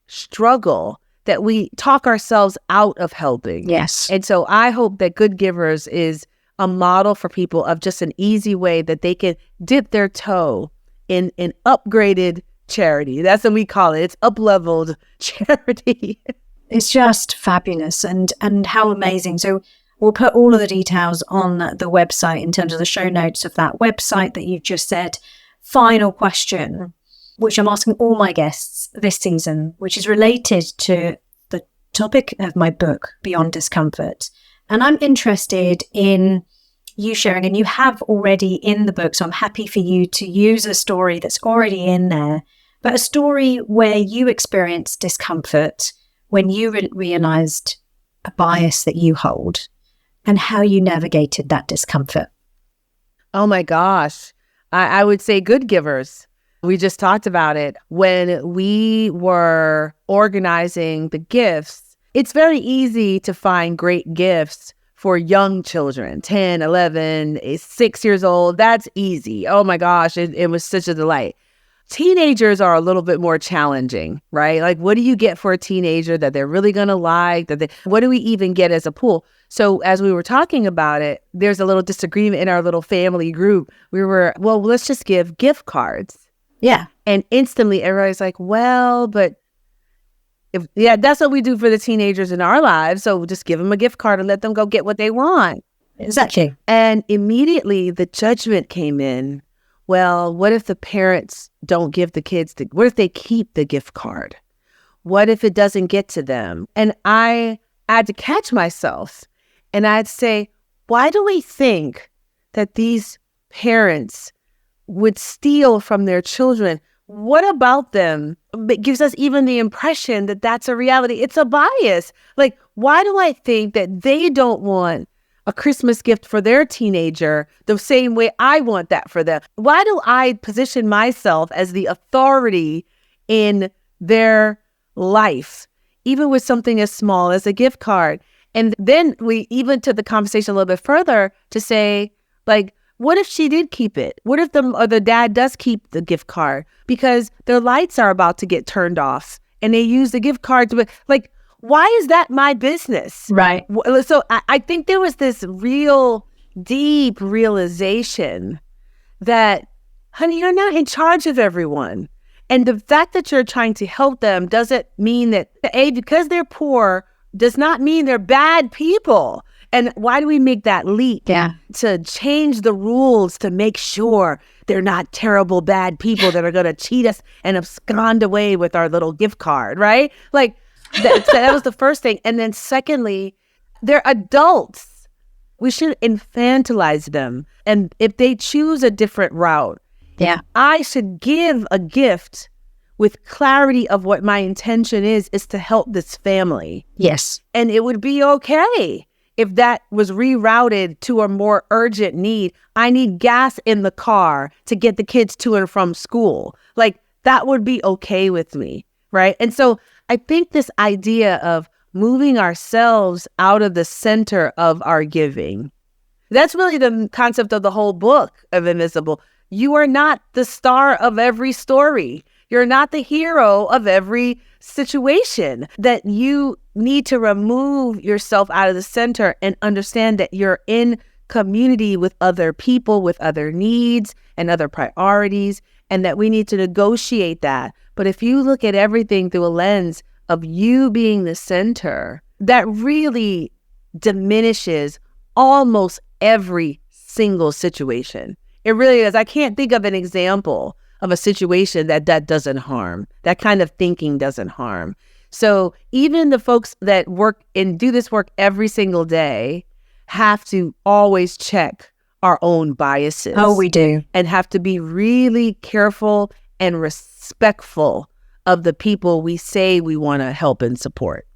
struggle that we talk ourselves out of helping. Yes. And so I hope that Good Givers is a model for people of just an easy way that they can dip their toe in an upgraded charity. That's what we call it. It's up-leveled charity. It's just fabulous and how amazing. So we'll put all of the details on the website in terms of the show notes of that website that you've just said. Final question, which I'm asking all my guests this season, which is related to the topic of my book, Beyond Discomfort. And I'm interested in you sharing, and you have already in the book, so I'm happy for you to use a story that's already in there, but a story where you experienced discomfort when you realized a bias that you hold and how you navigated that discomfort. Oh my gosh. I would say Good Givers. We just talked about it. When we were organizing the gifts, it's very easy to find great gifts for young children, 10, 11, 6 years old. That's easy. Oh my gosh, it was such a delight. Teenagers are a little bit more challenging, right? Like, what do you get for a teenager that they're really going to like? What do we even get as a pool? So as we were talking about it, there's a little disagreement in our little family group. We were, well, let's just give gift cards. Yeah. And instantly everybody's like, well, but that's what we do for the teenagers in our lives. So just give them a gift card and let them go get what they want. Exactly. And immediately the judgment came in. Well, what if the parents don't give the kids what if they keep the gift card? What if it doesn't get to them? And I had to catch myself and I'd say, why do we think that these parents would steal from their children? What about them gives us even the impression that that's a reality? It's a bias. Like, why do I think that they don't want a Christmas gift for their teenager the same way I want that for them? Why do I position myself as the authority in their life, even with something as small as a gift card? And then we even took the conversation a little bit further to say, like, what if she did keep it? What if the dad does keep the gift card because their lights are about to get turned off and they use the gift card to, like, why is that my business? Right. So I think there was this real deep realization that, honey, you're not in charge of everyone. And the fact that you're trying to help them doesn't mean that, because they're poor, does not mean they're bad people. And why do we make that leap to change the rules to make sure they're not terrible, bad people that are going to cheat us and abscond away with our little gift card, right? Like, that was the first thing. And then secondly, they're adults. We should infantilize them. And if they choose a different route, I should give a gift with clarity of what my intention is to help this family. Yes. And it would be okay if that was rerouted to a more urgent need. I need gas in the car to get the kids to and from school. Like, that would be okay with me, right? And so I think this idea of moving ourselves out of the center of our giving, that's really the concept of the whole book of Indivisible. You are not the star of every story. You're not the hero of every situation. That you need to remove yourself out of the center and understand that you're in community with other people, with other needs and other priorities, and that we need to negotiate that. But if you look at everything through a lens of you being the center, that really diminishes almost every single situation. It really is. I can't think of an example of a situation that doesn't harm. That kind of thinking doesn't harm. So even the folks that work and do this work every single day have to always check our own biases. Oh, we do. And have to be really careful and respectful of the people we say we want to help and support.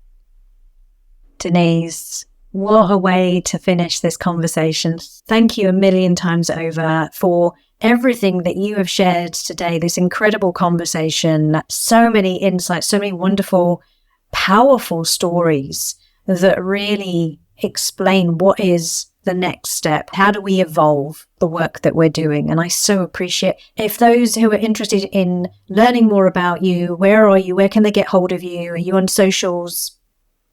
Denise, what a way to finish this conversation. Thank you a million times over for everything that you have shared today, this incredible conversation, so many insights, so many wonderful, powerful stories that really explain what is the next step. How do we evolve the work that we're doing? And I so appreciate if those who are interested in learning more about you, where are you? Where can they get hold of you? Are you on socials?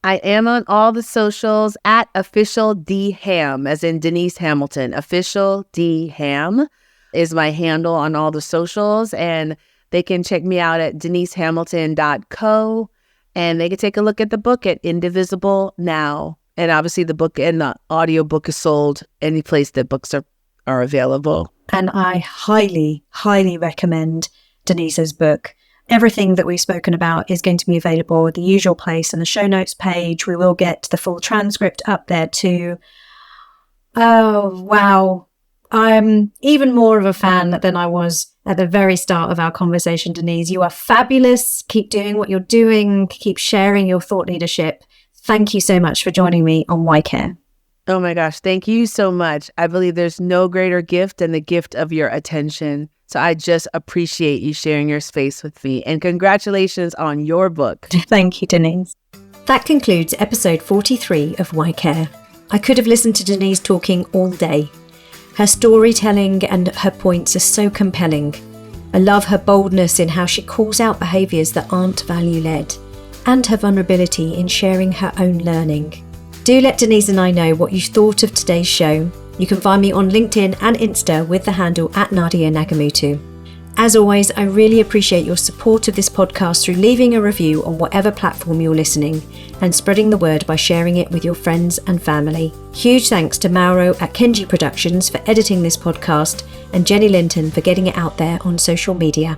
I am on all the socials at official D Ham, as in Denise Hamilton. Official D Ham is my handle on all the socials, and they can check me out at denisehamilton.co, and they can take a look at the book at Indivisible now. And obviously the book and the audiobook is sold any place that books are available. And I highly, highly recommend Denise's book. Everything that we've spoken about is going to be available at the usual place on the show notes page. We will get the full transcript up there too. Oh, wow. I'm even more of a fan than I was at the very start of our conversation, Denise. You are fabulous. Keep doing what you're doing. Keep sharing your thought leadership. Thank you so much for joining me on Why Care. Oh my gosh, thank you so much. I believe there's no greater gift than the gift of your attention. So I just appreciate you sharing your space with me. And congratulations on your book. Thank you, Denise. That concludes episode 43 of Why Care. I could have listened to Denise talking all day. Her storytelling and her points are so compelling. I love her boldness in how she calls out behaviours that aren't value-led, and her vulnerability in sharing her own learning. Do let Denise and I know what you thought of today's show. You can find me on LinkedIn and Insta with the handle at Nadia Nagamootoo. As always, I really appreciate your support of this podcast through leaving a review on whatever platform you're listening and spreading the word by sharing it with your friends and family. Huge thanks to Mauro at Kenji Productions for editing this podcast and Jenny Linton for getting it out there on social media.